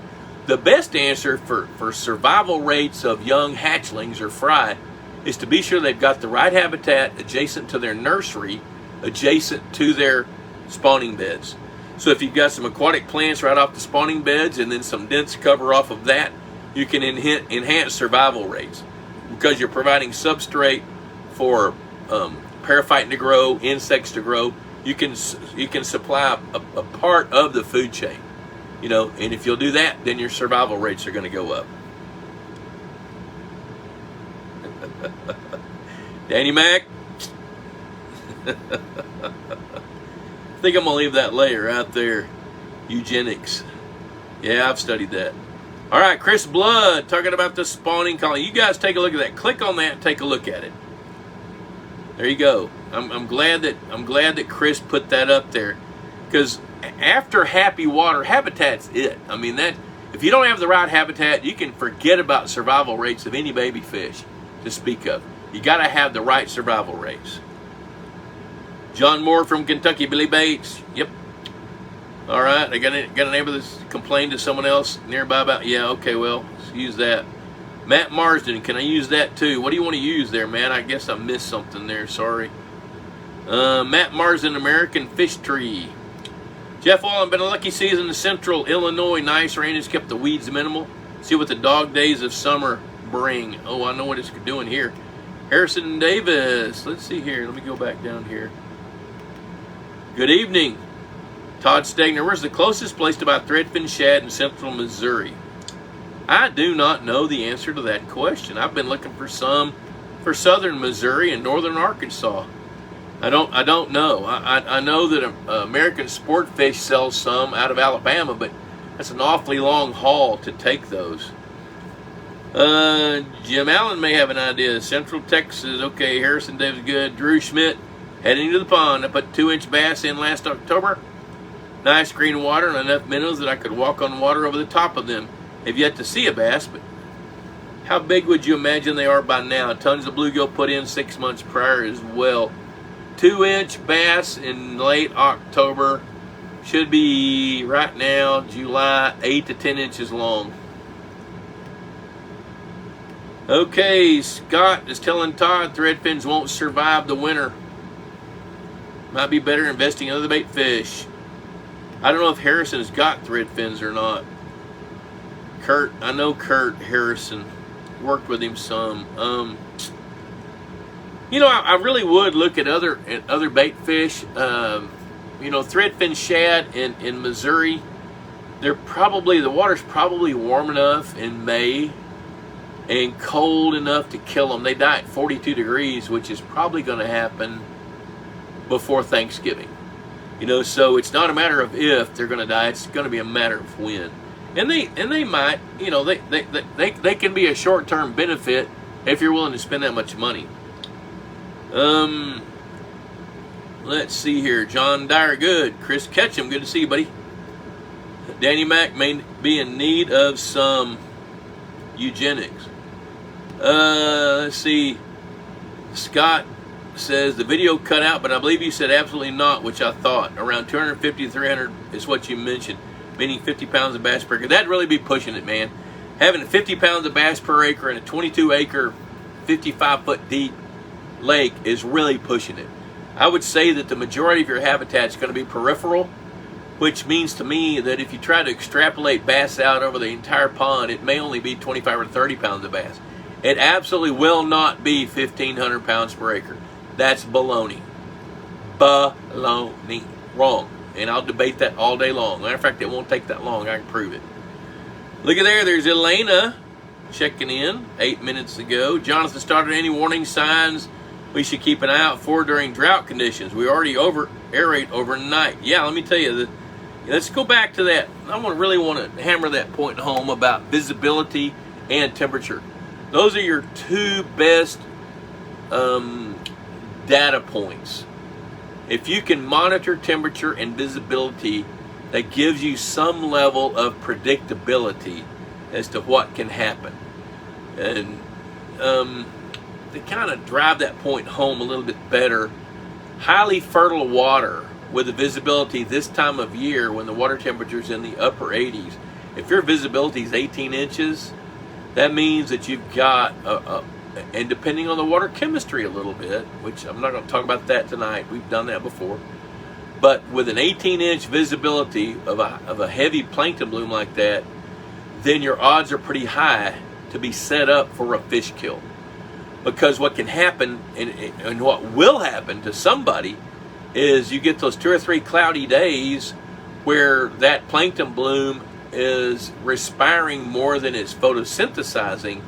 The best answer for survival rates of young hatchlings or fry is to be sure they've got the right habitat adjacent to their nursery, adjacent to their spawning beds. So if you've got some aquatic plants right off the spawning beds and then some dense cover off of that, you can enhance survival rates because you're providing substrate for paraphyte to grow, insects to grow. You can supply a part of the food chain, and if you'll do that, then your survival rates are going to go up. Danny Mac. I think I'm going to leave that layer out there. Eugenics. Yeah, I've studied that. All right, Chris Blood talking about the spawning colony. You guys take a look at that. Click on that and take a look at it. There you go. I'm glad that Chris put that up there, because after happy water, habitat's it. I mean, that if you don't have the right habitat, you can forget about survival rates of any baby fish to speak of. You got to have the right survival rates. John Moore from Kentucky, Billy Bates. Yep. All right, I got a neighbor that's complained to someone else nearby about, yeah, okay, well, let's use that. Matt Marsden, can I use that too? What do you want to use there, man? I guess I missed something there, sorry. Matt Marsden, American Fish Tree. Jeff Wallen, been a lucky season in central Illinois. Nice rain has kept the weeds minimal. See what the dog days of summer bring. Oh, I know what it's doing here. Harrison Davis, let's see here. Let me go back down here. Good evening. Todd Stegner, where's the closest place to buy threadfin shad in central Missouri? I do not know the answer to that question. I've been looking for some for southern Missouri and northern Arkansas. I don't know. I know that American Sport Fish sells some out of Alabama, but that's an awfully long haul to take those. Jim Allen may have an idea. Central Texas, okay. Harrison Davis, good. Drew Schmidt, heading to the pond. I put 2-inch bass in last October. Nice green water and enough minnows that I could walk on water over the top of them. Have yet to see a bass, but how big would you imagine they are by now? Tons of bluegill put in 6 months prior as well. 2-inch bass in late October. Should be right now, July, 8 to 10 inches long. Okay, Scott is telling Todd threadfins won't survive the winter. Might be better investing in other bait fish. I don't know if Harrison's got thread fins or not. I know Kurt Harrison, worked with him some. You know, I really would look at other bait fish. You know, threadfin shad in Missouri, the water's probably warm enough in May and cold enough to kill them. They die at 42 degrees, which is probably going to happen before Thanksgiving. You know, so it's not a matter of if they're going to die, it's going to be a matter of when. And they might, you know, they can be a short-term benefit if you're willing to spend that much money. Let's see here. John Dyer, good. Chris Ketchum, good to see you, buddy. Danny Mack may be in need of some eugenics. Let's see. Scott says the video cut out, but I believe you said absolutely not, which I thought. Around 250 to 300 is what you mentioned, meaning 50 pounds of bass per acre. That'd really be pushing it, man. Having 50 pounds of bass per acre in a 22-acre, 55-foot deep lake is really pushing it. I would say that the majority of your habitat is going to be peripheral, which means to me that if you try to extrapolate bass out over the entire pond, it may only be 25 or 30 pounds of bass. It absolutely will not be 1,500 pounds per acre. That's baloney. Baloney. Wrong. And I'll debate that all day long. Matter of fact, it won't take that long. I can prove it. Look at there. There's Elena checking in 8 minutes ago. Jonathan started any warning signs we should keep an eye out for during drought conditions. We already aerate overnight. Yeah, let me tell you. Let's go back to that. I really want to hammer that point home about visibility and temperature. Those are your two best data points. If you can monitor temperature and visibility, that gives you some level of predictability as to what can happen. And to kind of drive that point home a little bit better, highly fertile water with the visibility this time of year when the water temperature is in the upper 80s, if your visibility is 18 inches, that means that you've got, and depending on the water chemistry a little bit, which I'm not going to talk about that tonight, we've done that before, but with an 18-inch visibility of a heavy plankton bloom like that, then your odds are pretty high to be set up for a fish kill. Because what can happen, and what will happen to somebody, is you get those 2 or 3 cloudy days where that plankton bloom is respiring more than it's photosynthesizing,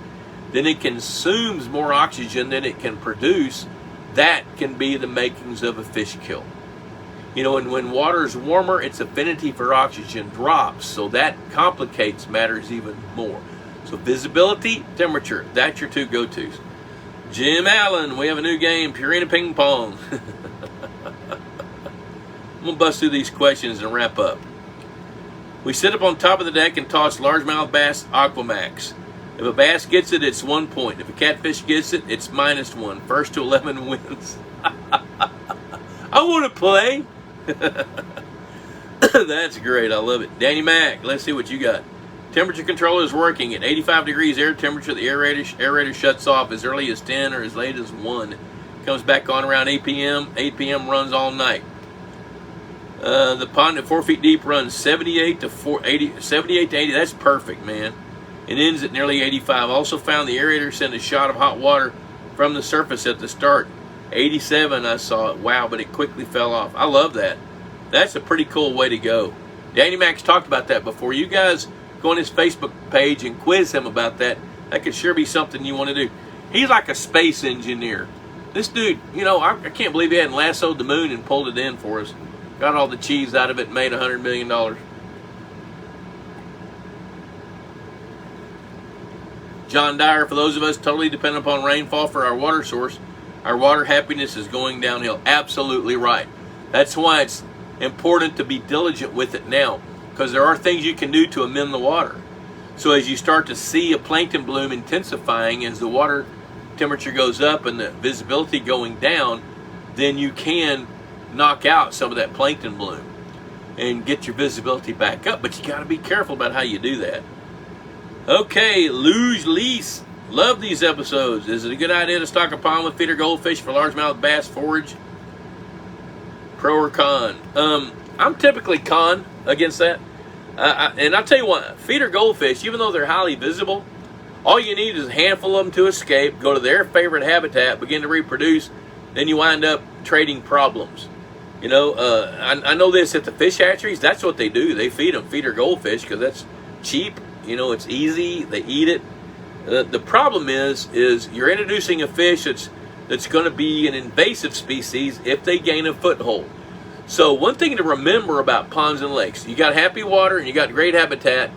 then it consumes more oxygen than it can produce. That can be the makings of a fish kill. You know, and when water is warmer, its affinity for oxygen drops, so that complicates matters even more. So visibility, temperature, that's your two go-tos. Jim Allen, we have a new game, Purina Ping Pong. I'm going to bust through these questions and wrap up. We sit up on top of the deck and toss largemouth bass Aquamax. If a bass gets it, it's 1 point. If a catfish gets it, it's -1. First to 11 wins. I want to play. That's great. I love it. Danny Mack, let's see what you got. Temperature controller is working at 85 degrees air temperature. The aerator shuts off as early as 10 or as late as 1. Comes back on around 8 p.m. 8 p.m. runs all night. The pond at 4 feet deep runs 78 to 80. That's perfect, man. It ends at nearly 85. Also found the aerator sent a shot of hot water from the surface at the start. 87, I saw it. Wow, but it quickly fell off. I love that. That's a pretty cool way to go. Danny Mack's talked about that before. You guys go on his Facebook page and quiz him about that. That could sure be something you want to do. He's like a space engineer. This dude, you know, I can't believe he hadn't lassoed the moon and pulled it in for us. Got all the cheese out of it and made $100 million. John Dyer, for those of us totally dependent upon rainfall for our water source, our water happiness is going downhill. Absolutely right. That's why it's important to be diligent with it now, because there are things you can do to amend the water. So as you start to see a plankton bloom intensifying as the water temperature goes up and the visibility going down, then you can knock out some of that plankton bloom and get your visibility back up. But you got to be careful about how you do that. Okay, Luge Lease. Love these episodes. Is it a good idea to stock a pond with feeder goldfish for largemouth bass forage? Pro or con? I'm typically con. against that. And I'll tell you what, feeder goldfish, even though they're highly visible, all you need is a handful of them to escape, go to their favorite habitat, begin to reproduce, then you wind up trading problems. You know, I know this at the fish hatcheries, that's what they do. They feed them feeder goldfish because that's cheap, you know, it's easy, they eat it. The problem is you're introducing a fish that's going to be an invasive species if they gain a foothold. So one thing to remember about ponds and lakes, you got happy water and you got great habitat,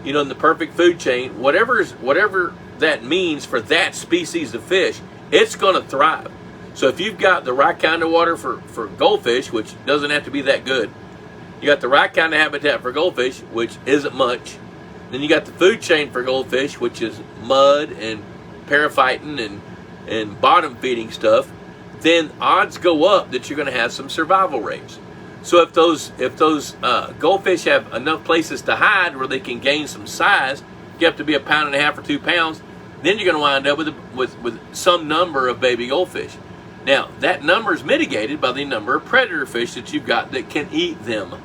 you know, in the perfect food chain, whatever that means for that species of fish, it's going to thrive. So if you've got the right kind of water for goldfish, which doesn't have to be that good, you got the right kind of habitat for goldfish, which isn't much, then you got the food chain for goldfish, which is mud and paraphyton and bottom feeding stuff, then odds go up that you're going to have some survival rates. So if those goldfish have enough places to hide where they can gain some size, you have to be 1.5 pounds or 2 pounds, then you're going to wind up with some number of baby goldfish. Now, that number is mitigated by the number of predator fish that you've got that can eat them,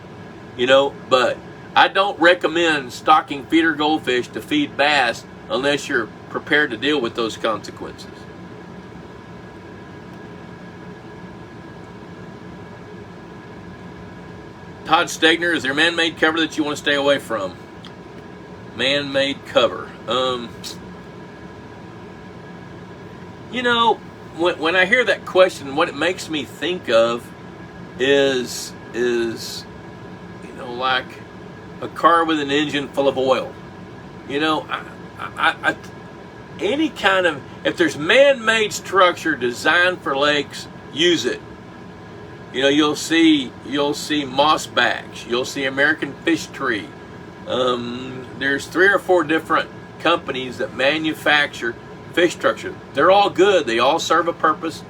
you know, but I don't recommend stocking feeder goldfish to feed bass unless you're prepared to deal with those consequences. Todd Stegner, is there man-made cover that you want to stay away from? Man-made cover. You know, when I hear that question, what it makes me think of is you know, like a car with an engine full of oil. You know, any kind of, if there's man-made structure designed for lakes, use it. You know, you'll see mossbacks, you'll see American fish tree. There's 3 or 4 different companies that manufacture fish structure. They're all good. They all serve a purpose.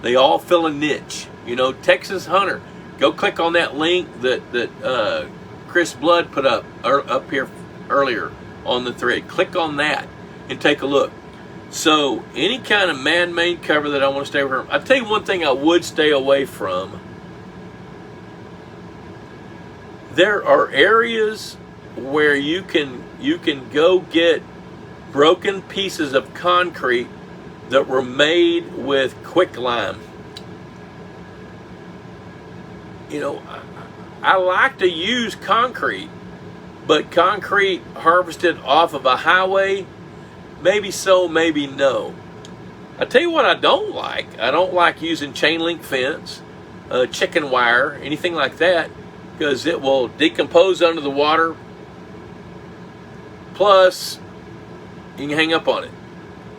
They all fill a niche. You know, Texas Hunter. Go click on that link that Chris Blood put up here earlier on the thread. Click on that and take a look. So any kind of man-made cover that I want to stay away from. I'll tell you one thing I would stay away from. There are areas where you can go get broken pieces of concrete that were made with quicklime. You know, I like to use concrete, but concrete harvested off of a highway, maybe so, maybe no. I tell you what I don't like. I don't like using chain link fence, chicken wire, anything like that, because it will decompose under the water. Plus, you can hang up on it.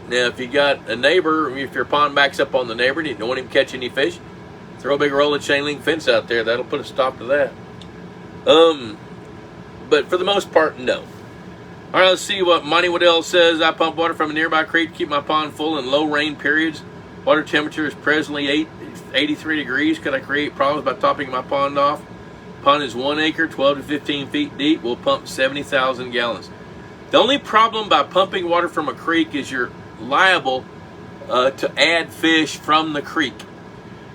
Now, if you got a neighbor, if your pond backs up on the neighbor and you don't want him to catch any fish, throw a big roll of chain link fence out there. That'll put a stop to that. But for the most part, no. All right, let's see what Monty Waddell says. I pump water from a nearby creek to keep my pond full in low rain periods. Water temperature is presently 83 degrees. Could I create problems by topping my pond off? Pond is 1 acre, 12 to 15 feet deep. We'll pump 70,000 gallons. The only problem by pumping water from a creek is you're liable to add fish from the creek.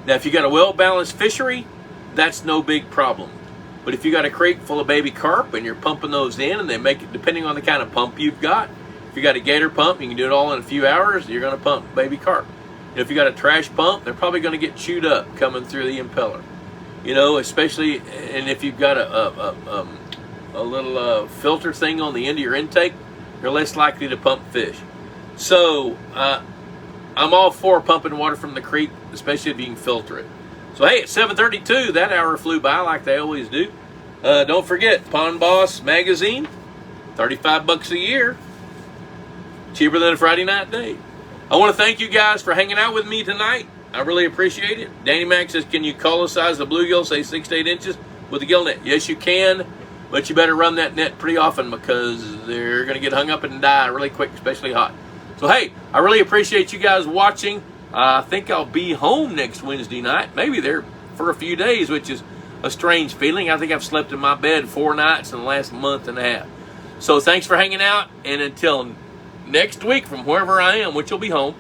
Now, if you got a well-balanced fishery, that's no big problem. But if you got a creek full of baby carp and you're pumping those in, and they make it, depending on the kind of pump you've got, if you got a gator pump, you can do it all in a few hours, you're going to pump baby carp. And if you got a trash pump, they're probably going to get chewed up coming through the impeller. You know, especially, and if you've got a little filter thing on the end of your intake, you're less likely to pump fish. So I'm all for pumping water from the creek, especially if you can filter it. So hey, at 7:32, that hour flew by like they always do. Don't forget, Pond Boss magazine, $35 a year, cheaper than a Friday night date. I want to thank you guys for hanging out with me tonight. I really appreciate it. Danny Mac says, can you call the size of the bluegill, say 6 to 8 inches with a gill net? Yes, you can, but you better run that net pretty often because they're going to get hung up and die really quick, especially hot. So hey, I really appreciate you guys watching. I think I'll be home next Wednesday night, maybe there for a few days, which is a strange feeling. I think I've slept in my bed 4 nights in the last month and a half. So thanks for hanging out, and until next week from wherever I am, which will be home.